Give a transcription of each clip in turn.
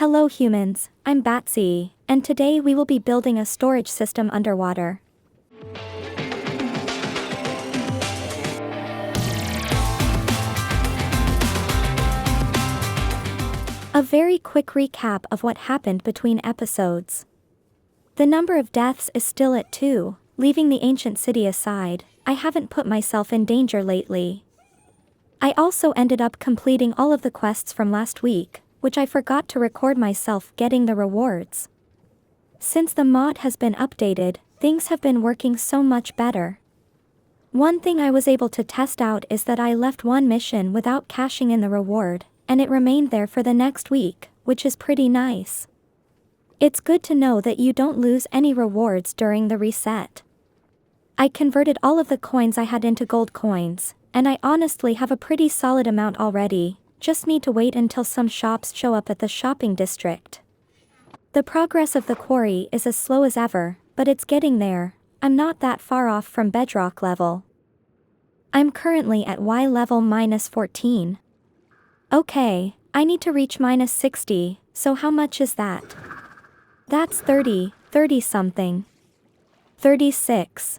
Hello humans, I'm 𝐋𝐢𝐧𝐤𝐬, and today we will be building a storage system underwater. A very quick recap of what happened between episodes. The number of deaths is still at 2, leaving the ancient city aside. I haven't put myself in danger lately. I also ended up completing all of the quests from last week, which I forgot to record myself getting the rewards. Since the mod has been updated, things have been working so much better. One thing I was able to test out is that I left one mission without cashing in the reward, and it remained there for the next week, which is pretty nice. It's good to know that you don't lose any rewards during the reset. I converted all of the coins I had into gold coins, and I honestly have a pretty solid amount already, just need to wait until some shops show up at the shopping district. The progress of the quarry is as slow as ever, but it's getting there. I'm not that far off from bedrock level. I'm currently at Y level -14. Okay, I need to reach -60, so how much is that? That's 30 something. 36.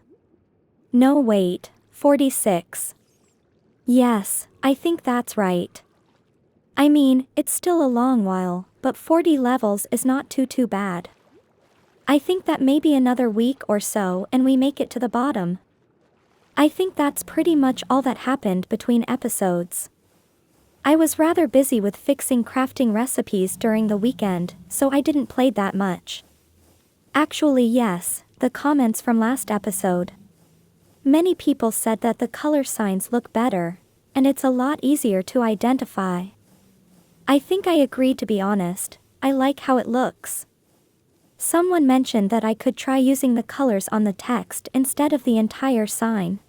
No wait, 46. Yes, I think that's right. I mean, it's still a long while, but 40 levels is not too bad. I think that maybe another week or so and we make it to the bottom. I think that's pretty much all that happened between episodes. I was rather busy with fixing crafting recipes during the weekend, so I didn't play that much. Actually yes, the comments from last episode. Many people said that the color signs look better, and it's a lot easier to identify. I think I agreed, to be honest. I like how it looks. Someone mentioned that I could try using the colors on the text instead of the entire sign.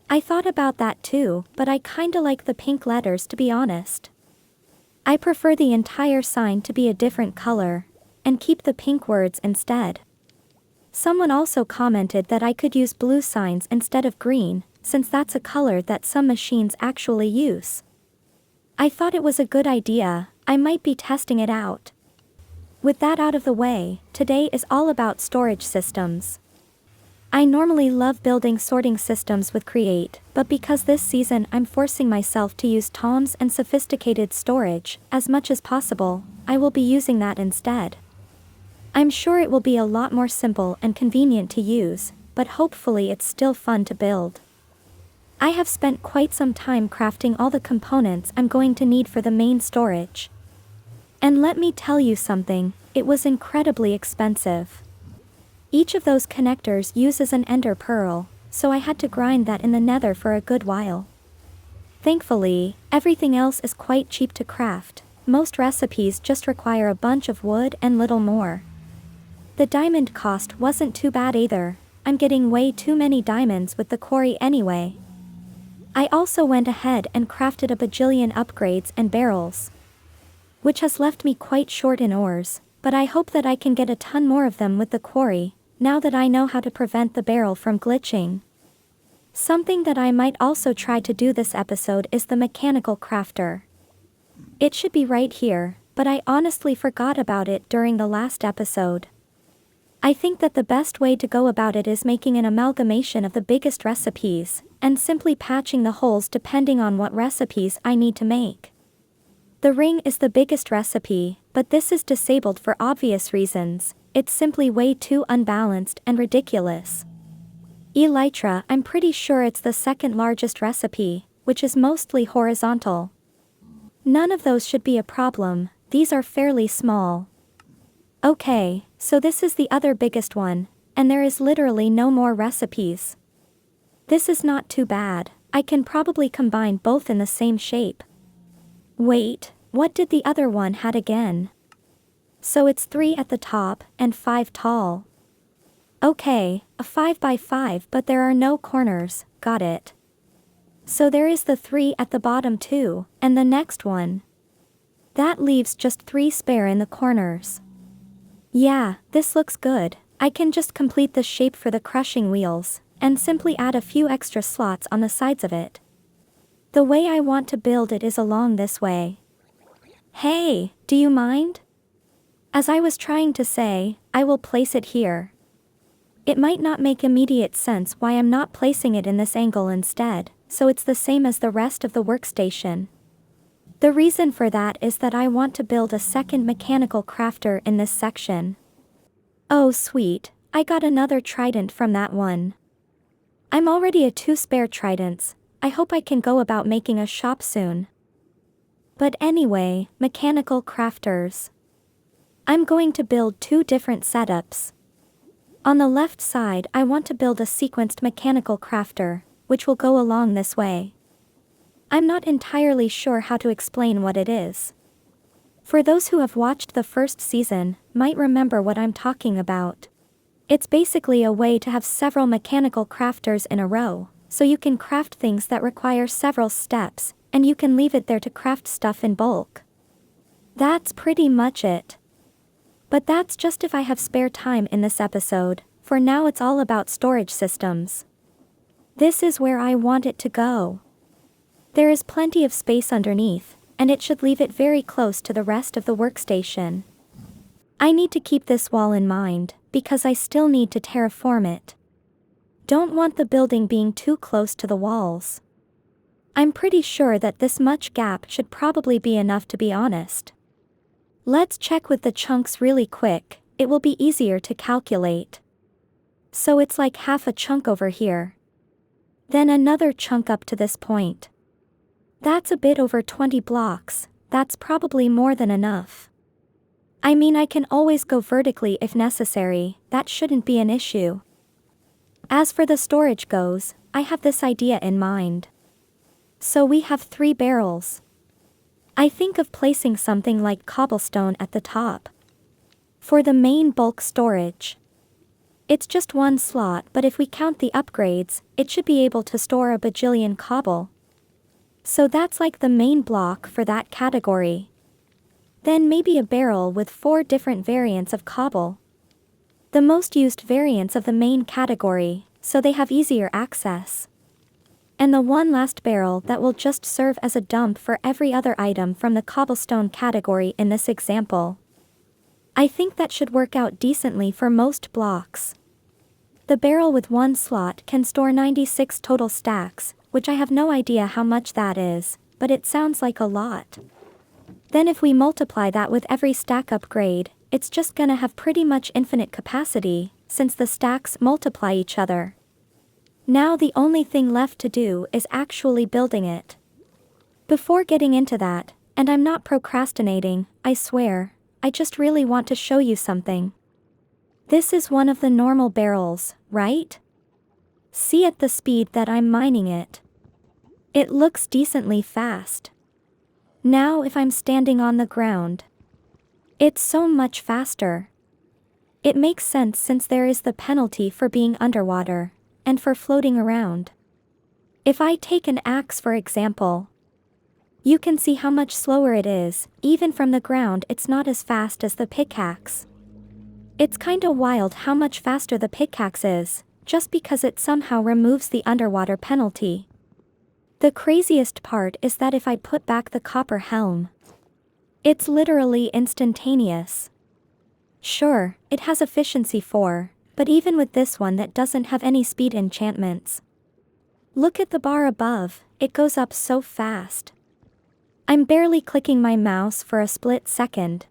I thought about that too, but I kinda like the pink letters, to be honest. I prefer the entire sign to be a different color, and keep the pink words instead. Someone also commented that I could use blue signs instead of green, since that's a color that some machines actually use. I thought it was a good idea. I might be testing it out. With that out of the way, today is all about storage systems. I normally love building sorting systems with 𝐋𝐢𝐧𝐤𝐬, but because this season I'm forcing myself to use toms and sophisticated storage as much as possible, I will be using that instead. I'm sure it will be a lot more simple and convenient to use, but hopefully it's still fun to build. I have spent quite some time crafting all the components I'm going to need for the main storage. And let me tell you something, it was incredibly expensive. Each of those connectors uses an ender pearl, so I had to grind that in the nether for a good while. Thankfully, everything else is quite cheap to craft. Most recipes just require a bunch of wood and little more. The diamond cost wasn't too bad either. I'm getting way too many diamonds with the quarry anyway. I also went ahead and crafted a bajillion upgrades and barrels, which has left me quite short in ores, but I hope that I can get a ton more of them with the quarry, now that I know how to prevent the barrel from glitching. Something that I might also try to do this episode is the mechanical crafter. It should be right here, but I honestly forgot about it during the last episode. I think that the best way to go about it is making an amalgamation of the biggest recipes, and simply patching the holes depending on what recipes I need to make. The ring is the biggest recipe, but this is disabled for obvious reasons. It's simply way too unbalanced and ridiculous. Elytra, I'm pretty sure it's the second largest recipe, which is mostly horizontal. None of those should be a problem, these are fairly small. Okay, so this is the other biggest one, and there is literally no more recipes. This is not too bad. I can probably combine both in the same shape. Wait, what did the other one had again? So it's 3 at the top, and 5 tall. Okay, a 5 by 5, but there are no corners, got it. So there is the 3 at the bottom too, and the next one. That leaves just 3 spare in the corners. Yeah, this looks good. I can just complete the shape for the crushing wheels, and simply add a few extra slots on the sides of it. The way I want to build it is along this way. Hey, do you mind? As I was trying to say, I will place it here. It might not make immediate sense why I'm not placing it in this angle instead, so it's the same as the rest of the workstation. The reason for that is that I want to build a second mechanical crafter in this section. Oh sweet, I got another trident from that one. I'm already a 2 spare tridents, I hope I can go about making a shop soon. But anyway, mechanical crafters. I'm going to build 2 different setups. On the left side I want to build a sequenced mechanical crafter, which will go along this way. I'm not entirely sure how to explain what it is. For those who have watched the first season, might remember what I'm talking about. It's basically a way to have several mechanical crafters in a row, so you can craft things that require several steps, and you can leave it there to craft stuff in bulk. That's pretty much it. But that's just if I have spare time in this episode, for now it's all about storage systems. This is where I want it to go. There is plenty of space underneath, and it should leave it very close to the rest of the workstation. I need to keep this wall in mind, because I still need to terraform it. Don't want the building being too close to the walls. I'm pretty sure that this much gap should probably be enough, to be honest. Let's check with the chunks really quick, it will be easier to calculate. So it's like half a chunk over here. Then another chunk up to this point. That's a bit over 20 blocks, that's probably more than enough. I mean, I can always go vertically if necessary, that shouldn't be an issue. As for the storage goes, I have this idea in mind. So we have 3 barrels. I think of placing something like cobblestone at the top. For the main bulk storage. It's just 1 slot, but if we count the upgrades, it should be able to store a bajillion cobble. So that's like the main block for that category. Then maybe a barrel with 4 different variants of cobble. The most used variants of the main category, so they have easier access. And the one last barrel that will just serve as a dump for every other item from the cobblestone category in this example. I think that should work out decently for most blocks. The barrel with 1 slot can store 96 total stacks, which I have no idea how much that is, but it sounds like a lot. Then if we multiply that with every stack upgrade, it's just gonna have pretty much infinite capacity, since the stacks multiply each other. Now the only thing left to do is actually building it. Before getting into that, and I'm not procrastinating, I swear, I just really want to show you something. This is one of the normal barrels, right? See at the speed that I'm mining it. It looks decently fast. Now if I'm standing on the ground, it's so much faster. It makes sense since there is the penalty for being underwater, and for floating around. If I take an axe for example, you can see how much slower it is, even from the ground it's not as fast as the pickaxe. It's kinda wild how much faster the pickaxe is, just because it somehow removes the underwater penalty. The craziest part is that if I put back the copper helm, it's literally instantaneous. Sure, it has efficiency 4, but even with this one that doesn't have any speed enchantments. Look at the bar above, it goes up so fast. I'm barely clicking my mouse for a split second.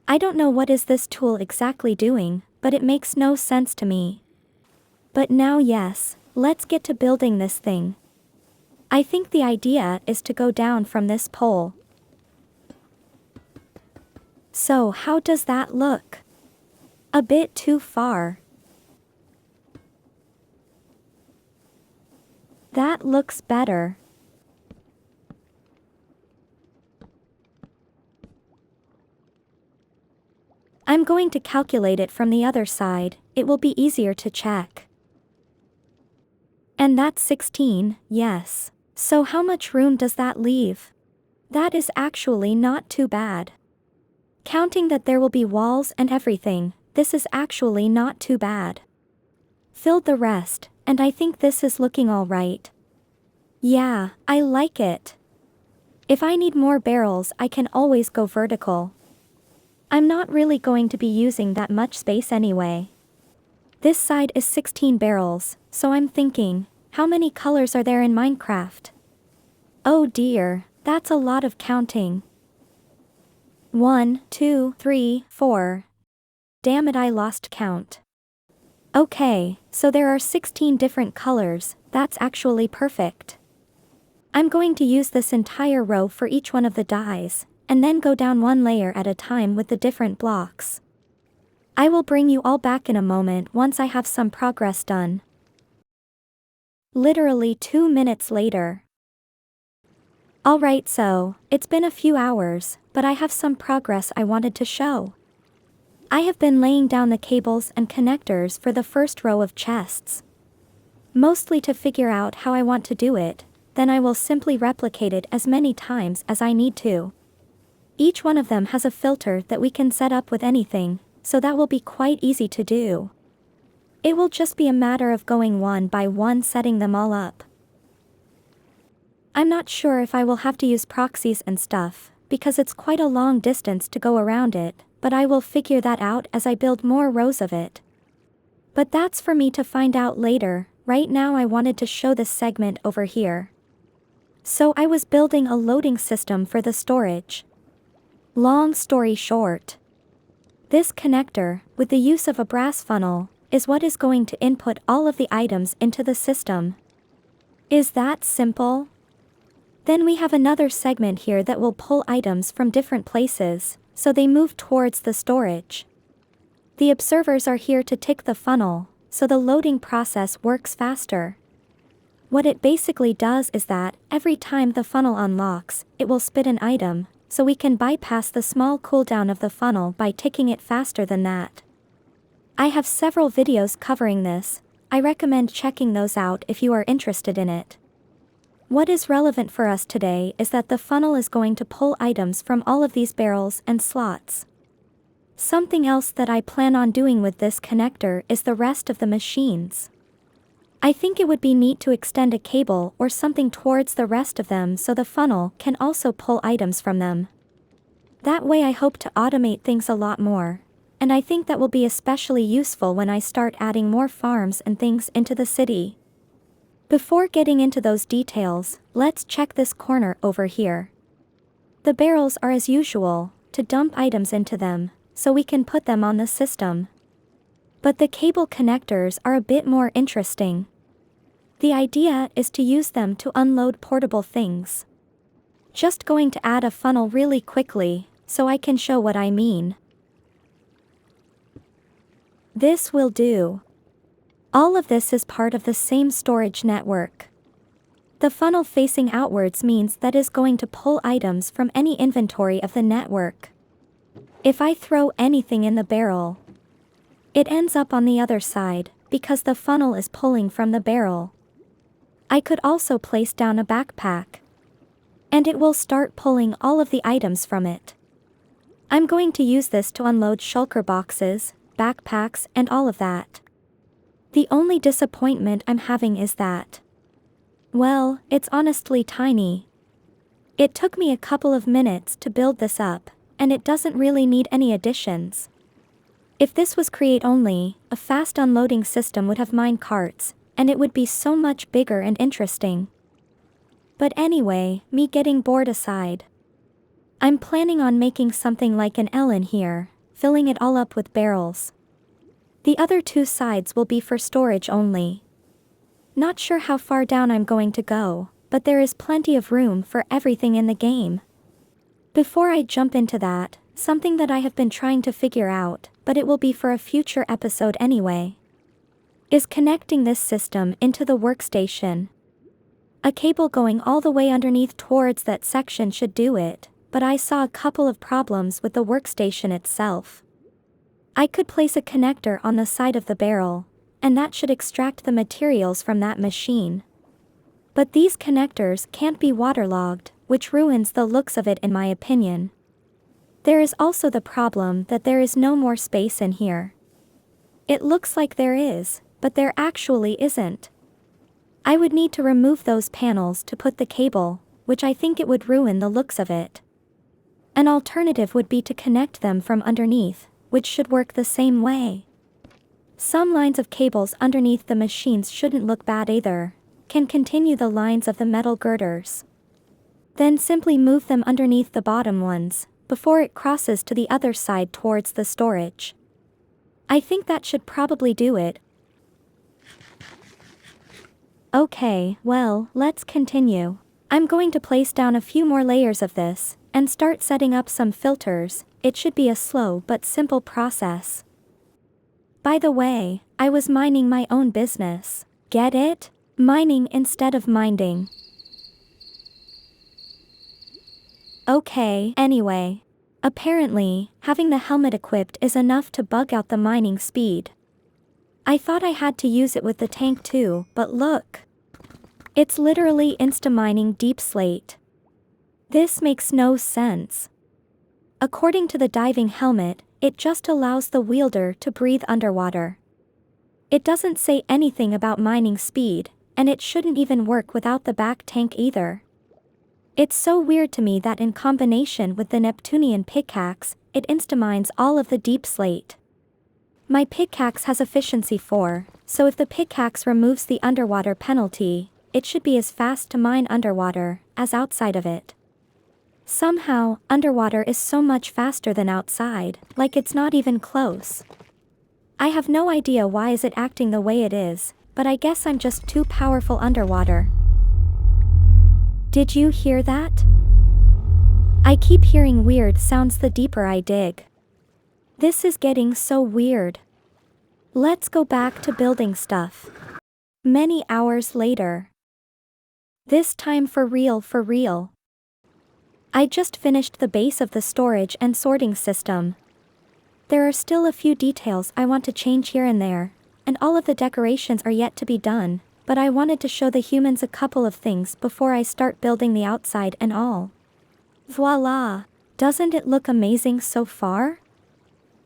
I don't know what is this tool exactly doing, but it makes no sense to me. But now yes, let's get to building this thing. I think the idea is to go down from this pole. So how does that look? A bit too far. That looks better. I'm going to calculate it from the other side, it will be easier to check. And that's 16, yes. So how much room does that leave? That is actually not too bad. Counting that there will be walls and everything, this is actually not too bad. Filled the rest, and I think this is looking alright. Yeah, I like it. If I need more barrels I can always go vertical. I'm not really going to be using that much space anyway. This side is 16 barrels, so I'm thinking, how many colors are there in Minecraft? Oh dear, that's a lot of counting. 1, 2, 3, 4. Damn it, I lost count. Okay, so there are 16 different colors, that's actually perfect. I'm going to use this entire row for each one of the dyes, and then go down one layer at a time with the different blocks. I will bring you all back in a moment once I have some progress done. Literally 2 minutes later. Alright, so, it's been a few hours, but I have some progress I wanted to show. I have been laying down the cables and connectors for the first row of chests. Mostly to figure out how I want to do it, then I will simply replicate it as many times as I need to. Each one of them has a filter that we can set up with anything, so that will be quite easy to do. It will just be a matter of going one by one setting them all up. I'm not sure if I will have to use proxies and stuff, because it's quite a long distance to go around it, but I will figure that out as I build more rows of it. But that's for me to find out later. Right now I wanted to show this segment over here. So I was building a loading system for the storage. Long story short, this connector, with the use of a brass funnel, is what is going to input all of the items into the system. Is that simple? Then we have another segment here that will pull items from different places, so they move towards the storage. The observers are here to tick the funnel, so the loading process works faster. What it basically does is that, every time the funnel unlocks, it will spit an item, so we can bypass the small cooldown of the funnel by ticking it faster than that. I have several videos covering this. I recommend checking those out if you are interested in it. What is relevant for us today is that the funnel is going to pull items from all of these barrels and slots. Something else that I plan on doing with this connector is the rest of the machines. I think it would be neat to extend a cable or something towards the rest of them so the funnel can also pull items from them. That way I hope to automate things a lot more, and I think that will be especially useful when I start adding more farms and things into the city. Before getting into those details, let's check this corner over here. The barrels are as usual, to dump items into them, so we can put them on the system. But the cable connectors are a bit more interesting. The idea is to use them to unload portable things. Just going to add a funnel really quickly, so I can show what I mean. This will do. All of this is part of the same storage network. The funnel facing outwards means that is going to pull items from any inventory of the network. If I throw anything in the barrel, it ends up on the other side, because the funnel is pulling from the barrel. I could also place down a backpack, and it will start pulling all of the items from it. I'm going to use this to unload shulker boxes, backpacks, and all of that. The only disappointment I'm having is that, well, it's honestly tiny. It took me a couple of minutes to build this up, and it doesn't really need any additions. If this was create only, a fast unloading system would have mine carts, and it would be so much bigger and interesting. But anyway, me getting bored aside, I'm planning on making something like an L in here, filling it all up with barrels. The other two sides will be for storage only. Not sure how far down I'm going to go, but there is plenty of room for everything in the game. Before I jump into that, something that I have been trying to figure out, but it will be for a future episode anyway, is connecting this system into the workstation. A cable going all the way underneath towards that section should do it, but I saw a couple of problems with the workstation itself. I could place a connector on the side of the barrel, and that should extract the materials from that machine. But these connectors can't be waterlogged, which ruins the looks of it in my opinion. There is also the problem that there is no more space in here. It looks like there is, but there actually isn't. I would need to remove those panels to put the cable, which I think it would ruin the looks of it. An alternative would be to connect them from underneath, which should work the same way. Some lines of cables underneath the machines shouldn't look bad either, can continue the lines of the metal girders. Then simply move them underneath the bottom ones, before it crosses to the other side towards the storage. I think that should probably do it. Okay, well, let's continue. I'm going to place down a few more layers of this, and start setting up some filters. It should be a slow but simple process. By the way, I was minding my own business. Get it? Mining instead of minding. Okay, anyway. Apparently, having the helmet equipped is enough to bug out the mining speed. I thought I had to use it with the tank too, but look. It's literally insta-mining deep slate. This makes no sense. According to the diving helmet, it just allows the wielder to breathe underwater. It doesn't say anything about mining speed, and it shouldn't even work without the back tank either. It's so weird to me that in combination with the Neptunian pickaxe, it insta-mines all of the deep slate. My pickaxe has efficiency 4, so if the pickaxe removes the underwater penalty, it should be as fast to mine underwater as outside of it. Somehow, underwater is so much faster than outside, like it's not even close. I have no idea why is it acting the way it is, but I guess I'm just too powerful underwater. Did you hear that? I keep hearing weird sounds the deeper I dig. This is getting so weird. Let's go back to building stuff. Many hours later. This time for real for real. I just finished the base of the storage and sorting system. There are still a few details I want to change here and there, and all of the decorations are yet to be done. But I wanted to show the humans a couple of things before I start building the outside and all. Voila! Doesn't it look amazing so far?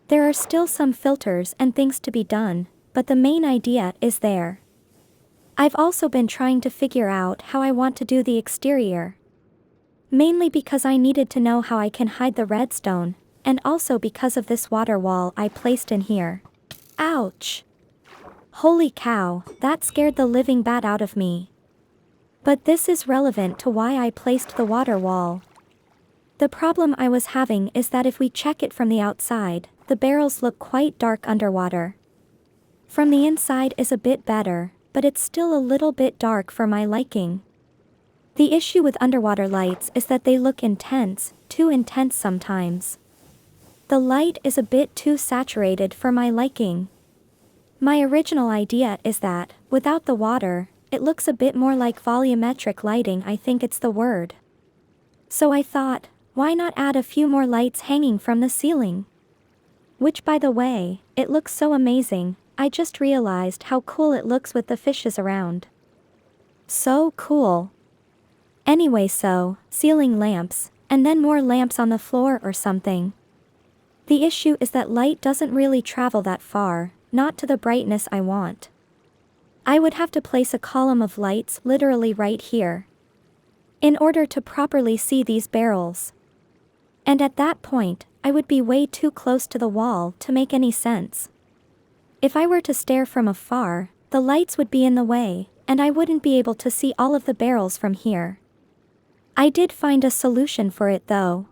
There are still some filters and things to be done, but the main idea is there. I've also been trying to figure out how I want to do the exterior. Mainly because I needed to know how I can hide the redstone, and also because of this water wall I placed in here. Ouch! Holy cow, that scared the living bat out of me. But this is relevant to why I placed the water wall. The problem I was having is that if we check it from the outside, the barrels look quite dark underwater. From the inside is a bit better, but it's still a little bit dark for my liking. The issue with underwater lights is that they look intense, too intense sometimes. The light is a bit too saturated for my liking. My original idea is that, without the water, it looks a bit more like volumetric lighting, I think it's the word. So I thought, why not add a few more lights hanging from the ceiling? Which by the way, it looks so amazing, I just realized how cool it looks with the fishes around. So cool. Anyway, so, ceiling lamps, and then more lamps on the floor or something. The issue is that light doesn't really travel that far. Not to the brightness I want. I would have to place a column of lights literally right here, in order to properly see these barrels. And at that point, I would be way too close to the wall to make any sense. If I were to stare from afar, the lights would be in the way, and I wouldn't be able to see all of the barrels from here. I did find a solution for it though.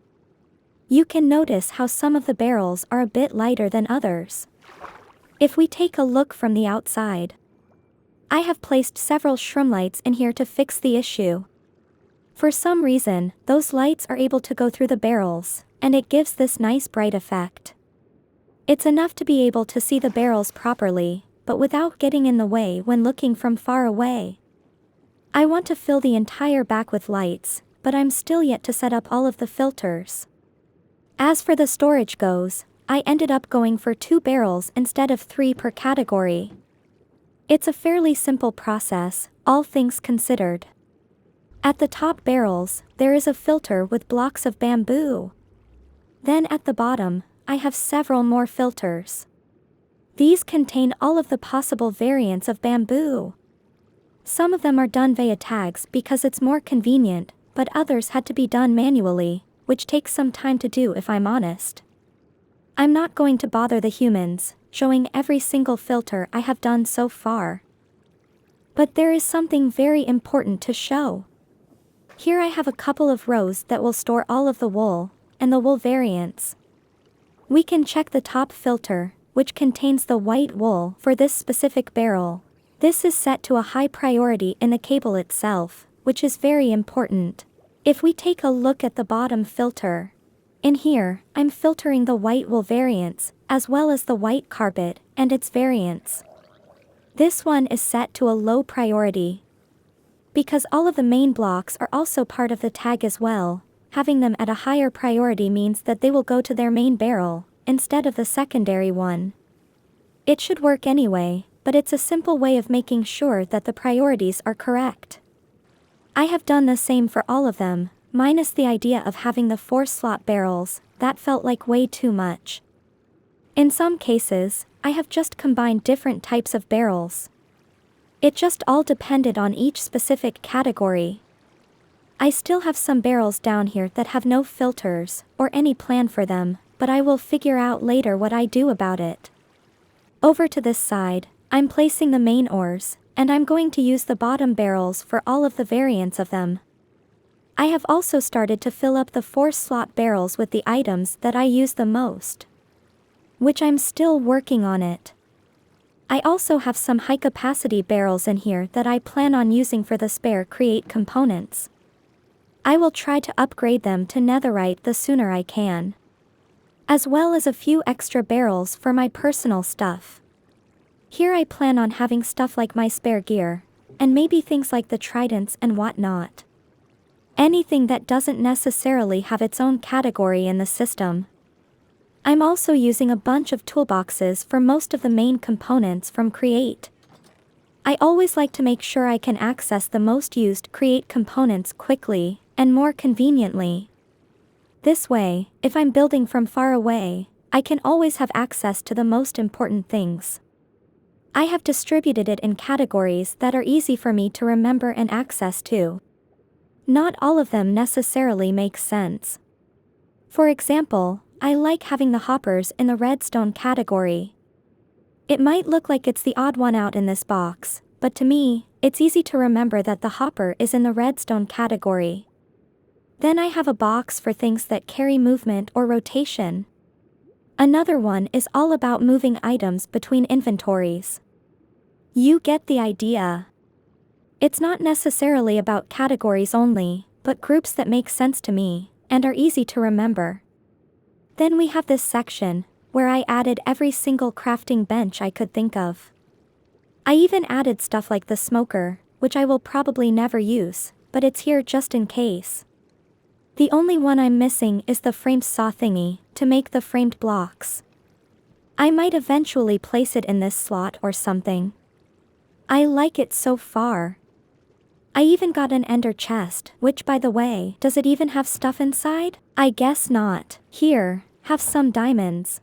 You can notice how some of the barrels are a bit lighter than others. If we take a look from the outside, I have placed several shroom lights in here to fix the issue. For some reason, those lights are able to go through the barrels, and it gives this nice bright effect. It's enough to be able to see the barrels properly, but without getting in the way when looking from far away. I want to fill the entire back with lights, but I'm still yet to set up all of the filters. As for the storage goes, I ended up going for 2 barrels instead of 3 per category. It's a fairly simple process, all things considered. At the top barrels, there is a filter with blocks of bamboo. Then at the bottom, I have several more filters. These contain all of the possible variants of bamboo. Some of them are done via tags because it's more convenient, but others had to be done manually, which takes some time to do if I'm honest. I'm not going to bother the humans, showing every single filter I have done so far. But there is something very important to show. Here I have a couple of rows that will store all of the wool, and the wool variants. We can check the top filter, which contains the white wool for this specific barrel. This is set to a high priority in the cable itself, which is very important. If we take a look at the bottom filter, in here, I'm filtering the white wool variants, as well as the white carpet, and its variants. This one is set to a low priority. Because all of the main blocks are also part of the tag as well, having them at a higher priority means that they will go to their main barrel, instead of the secondary one. It should work anyway, but it's a simple way of making sure that the priorities are correct. I have done the same for all of them, minus the idea of having the 4-slot barrels. That felt like way too much. In some cases, I have just combined different types of barrels. It just all depended on each specific category. I still have some barrels down here that have no filters, or any plan for them, but I will figure out later what I do about it. Over to this side, I'm placing the main ores, and I'm going to use the bottom barrels for all of the variants of them. I have also started to fill up the 4-slot barrels with the items that I use the most, which I'm still working on it. I also have some high-capacity barrels in here that I plan on using for the spare create components. I will try to upgrade them to netherite the sooner I can, as well as a few extra barrels for my personal stuff. Here I plan on having stuff like my spare gear, and maybe things like the tridents and whatnot. Anything that doesn't necessarily have its own category in the system. I'm also using a bunch of toolboxes for most of the main components from Create. I always like to make sure I can access the most used Create components quickly, and more conveniently. This way, if I'm building from far away, I can always have access to the most important things. I have distributed it in categories that are easy for me to remember and access to. Not all of them necessarily make sense. For example, I like having the hoppers in the redstone category. It might look like it's the odd one out in this box, but to me, it's easy to remember that the hopper is in the redstone category. Then I have a box for things that carry movement or rotation. Another one is all about moving items between inventories. You get the idea. It's not necessarily about categories only, but groups that make sense to me, and are easy to remember. Then we have this section, where I added every single crafting bench I could think of. I even added stuff like the smoker, which I will probably never use, but it's here just in case. The only one I'm missing is the framed saw thingy, to make the framed blocks. I might eventually place it in this slot or something. I like it so far. I even got an ender chest, which by the way, does it even have stuff inside? I guess not. Here, have some diamonds.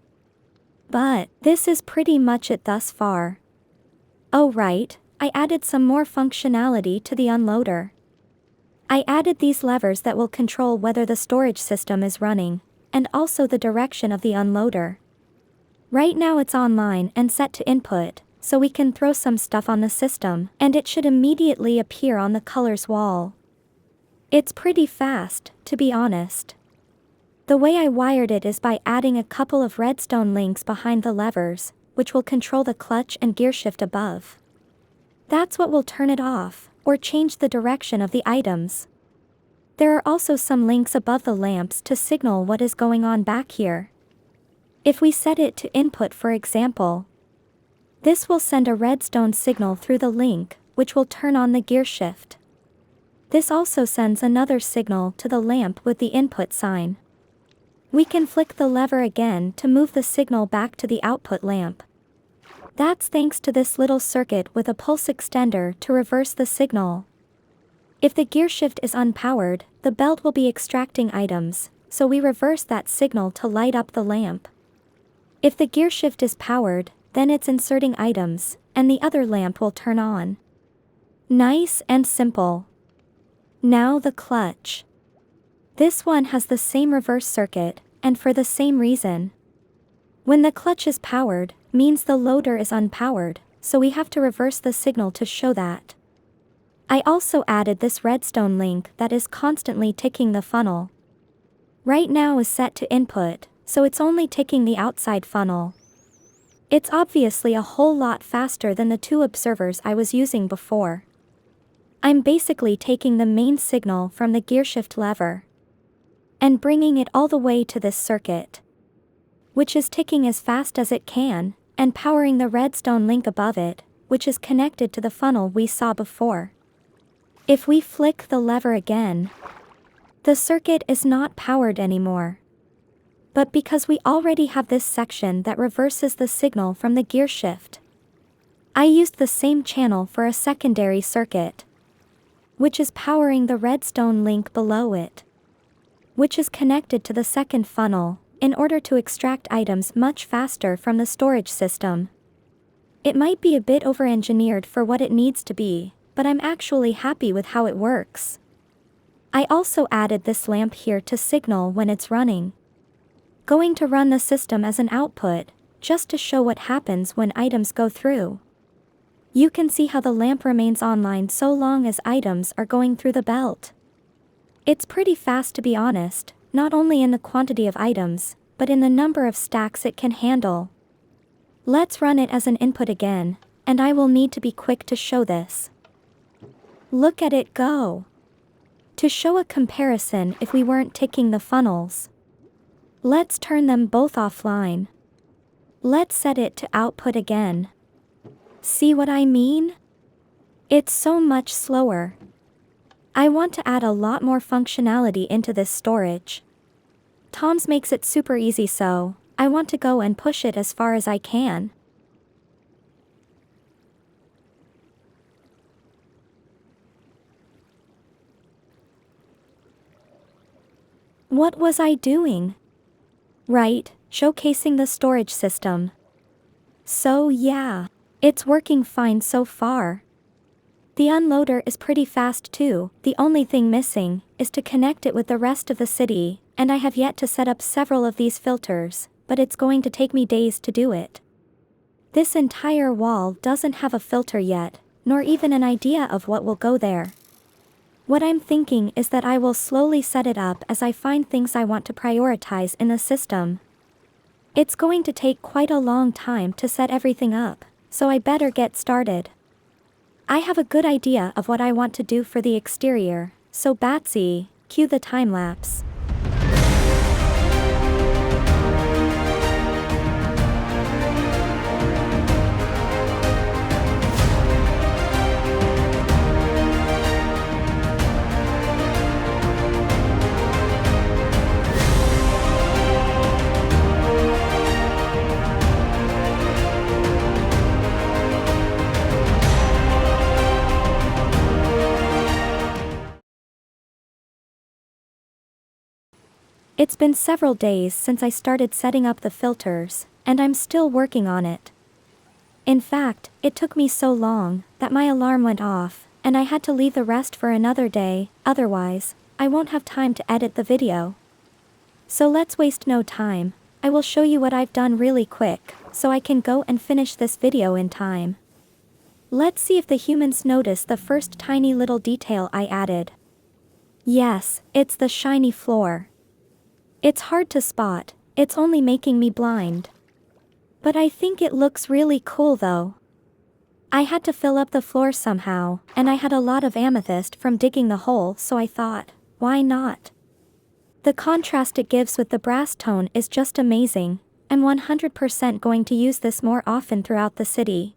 But, this is pretty much it thus far. Oh right, I added some more functionality to the unloader. I added these levers that will control whether the storage system is running, and also the direction of the unloader. Right now it's online and set to input, so we can throw some stuff on the system, and it should immediately appear on the colors wall. It's pretty fast, to be honest. The way I wired it is by adding a couple of redstone links behind the levers, which will control the clutch and gear shift above. That's what will turn it off, or change the direction of the items. There are also some links above the lamps to signal what is going on back here. If we set it to input for example, this will send a redstone signal through the link, which will turn on the gear shift. This also sends another signal to the lamp with the input sign. We can flick the lever again to move the signal back to the output lamp. That's thanks to this little circuit with a pulse extender to reverse the signal. If the gear shift is unpowered, the belt will be extracting items, so we reverse that signal to light up the lamp. If the gear shift is powered, then it's inserting items, and the other lamp will turn on. Nice and simple. Now the clutch. This one has the same reverse circuit, and for the same reason. When the clutch is powered, means the loader is unpowered, so we have to reverse the signal to show that. I also added this redstone link that is constantly ticking the funnel. Right now is set to input, so it's only ticking the outside funnel. It's obviously a whole lot faster than the 2 observers I was using before. I'm basically taking the main signal from the gearshift lever and bringing it all the way to this circuit, which is ticking as fast as it can, and powering the redstone link above it, which is connected to the funnel we saw before. If we flick the lever again, the circuit is not powered anymore. But because we already have this section that reverses the signal from the gearshift, I used the same channel for a secondary circuit, which is powering the redstone link below it, which is connected to the second funnel, in order to extract items much faster from the storage system. It might be a bit over-engineered for what it needs to be, but I'm actually happy with how it works. I also added this lamp here to signal when it's running. Going to run the system as an output, just to show what happens when items go through. You can see how the lamp remains online so long as items are going through the belt. It's pretty fast, to be honest, not only in the quantity of items, but in the number of stacks it can handle. Let's run it as an input again, and I will need to be quick to show this. Look at it go! To show a comparison if we weren't ticking the funnels, let's turn them both offline. Let's set it to output again. See what I mean? It's so much slower. I want to add a lot more functionality into this storage. Tom's makes it super easy, so I want to go and push it as far as I can. What was I doing? Right, showcasing the storage system. So yeah, it's working fine so far. The unloader is pretty fast too. The only thing missing is to connect it with the rest of the city, and I have yet to set up several of these filters, but it's going to take me days to do it. This entire wall doesn't have a filter yet, nor even an idea of what will go there. What I'm thinking is that I will slowly set it up as I find things I want to prioritize in the system. It's going to take quite a long time to set everything up, so I better get started. I have a good idea of what I want to do for the exterior, so Batsy, cue the time-lapse. It's been several days since I started setting up the filters, and I'm still working on it. In fact, it took me so long that my alarm went off, and I had to leave the rest for another day, otherwise, I won't have time to edit the video. So let's waste no time. I will show you what I've done really quick, so I can go and finish this video in time. Let's see if the humans notice the first tiny little detail I added. Yes, it's the shiny floor. It's hard to spot, it's only making me blind. But I think it looks really cool though. I had to fill up the floor somehow, and I had a lot of amethyst from digging the hole, so I thought, why not? The contrast it gives with the brass tone is just amazing. I'm 100% going to use this more often throughout the city.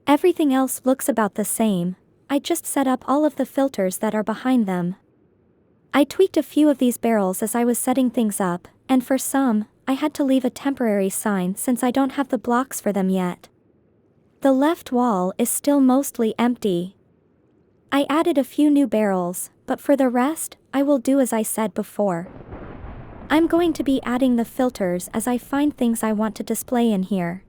Everything else looks about the same. I just set up all of the filters that are behind them. I tweaked a few of these barrels as I was setting things up, and for some, I had to leave a temporary sign since I don't have the blocks for them yet. The left wall is still mostly empty. I added a few new barrels, but for the rest, I will do as I said before. I'm going to be adding the filters as I find things I want to display in here.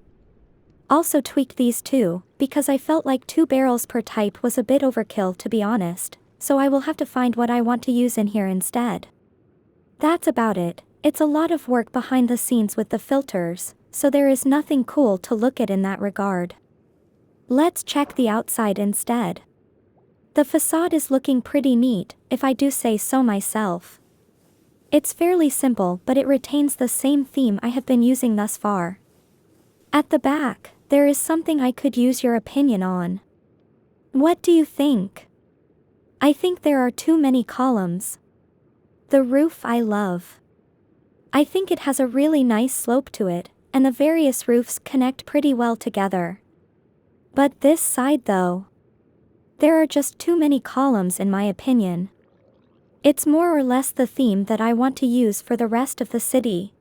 Also tweaked these too, because I felt like 2 barrels per type was a bit overkill, to be honest. So I will have to find what I want to use in here instead. That's about it. It's a lot of work behind the scenes with the filters, so there is nothing cool to look at in that regard. Let's check the outside instead. The facade is looking pretty neat, if I do say so myself. It's fairly simple, but it retains the same theme I have been using thus far. At the back, there is something I could use your opinion on. What do you think? I think there are too many columns. The roof I love. I think it has a really nice slope to it, and the various roofs connect pretty well together. But this side though. There are just too many columns in my opinion. It's more or less the theme that I want to use for the rest of the city.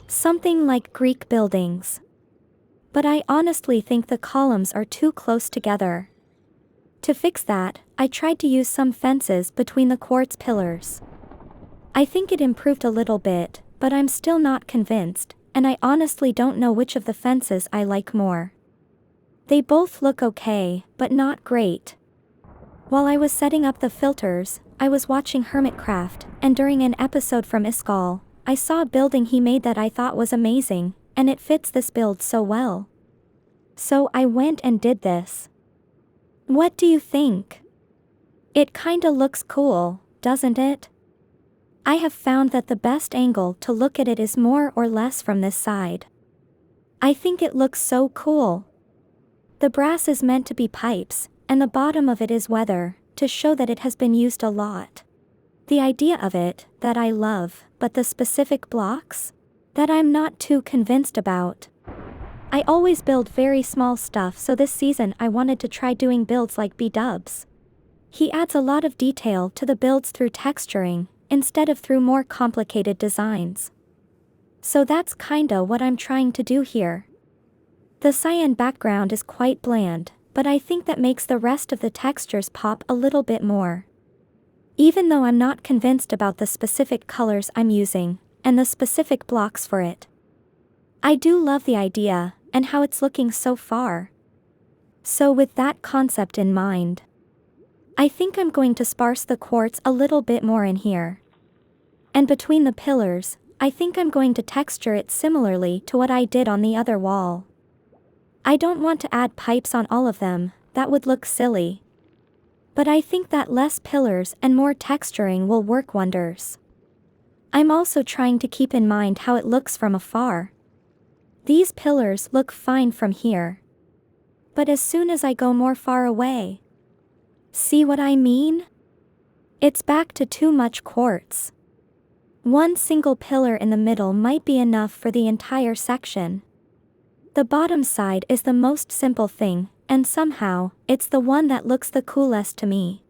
Something like Greek buildings. But I honestly think the columns are too close together. To fix that, I tried to use some fences between the quartz pillars. I think it improved a little bit, but I'm still not convinced, and I honestly don't know which of the fences I like more. They both look okay, but not great. While I was setting up the filters, I was watching Hermitcraft, and during an episode from 𝐋𝐢𝐧𝐤𝐬, I saw a building he made that I thought was amazing, and it fits this build so well. So I went and did this. What do you think? It kinda looks cool, doesn't it? I have found that the best angle to look at it is more or less from this side. I think it looks so cool. The brass is meant to be pipes, and the bottom of it is weather, to show that it has been used a lot. The idea of it, that I love, but the specific blocks? That I'm not too convinced about. I always build very small stuff, so this season I wanted to try doing builds like B-dubs. He adds a lot of detail to the builds through texturing, instead of through more complicated designs. So that's kinda what I'm trying to do here. The cyan background is quite bland, but I think that makes the rest of the textures pop a little bit more. Even though I'm not convinced about the specific colors I'm using, and the specific blocks for it. I do love the idea, and how it's looking so far. So with that concept in mind, I think I'm going to sparse the quartz a little bit more in here. And between the pillars, I think I'm going to texture it similarly to what I did on the other wall. I don't want to add pipes on all of them, that would look silly. But I think that less pillars and more texturing will work wonders. I'm also trying to keep in mind how it looks from afar. These pillars look fine from here. But as soon as I go more far away, see what I mean? It's back to too much quartz. One single pillar in the middle might be enough for the entire section. The bottom side is the most simple thing, and somehow, it's the one that looks the coolest to me.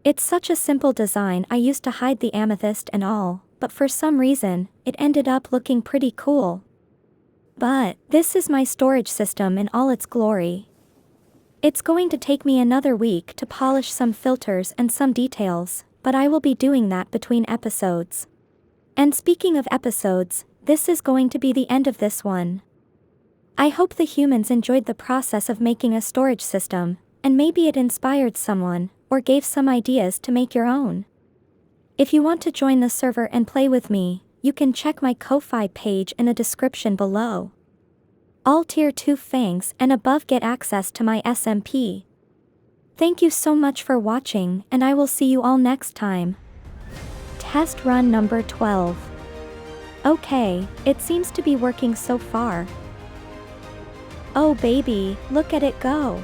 It's such a simple design. I used to hide the amethyst and all, but for some reason, it ended up looking pretty cool. But this is my storage system in all its glory. It's going to take me another week to polish some filters and some details, but I will be doing that between episodes. And speaking of episodes, this is going to be the end of this one. I hope the humans enjoyed the process of making a storage system, and maybe it inspired someone, or gave some ideas to make your own. If you want to join the server and play with me, you can check my Ko-Fi page in the description below. All Tier 2 fangs and above get access to my SMP. Thank you so much for watching, and I will see you all next time. Test run number 12. Okay, it seems to be working so far. Oh baby, look at it go.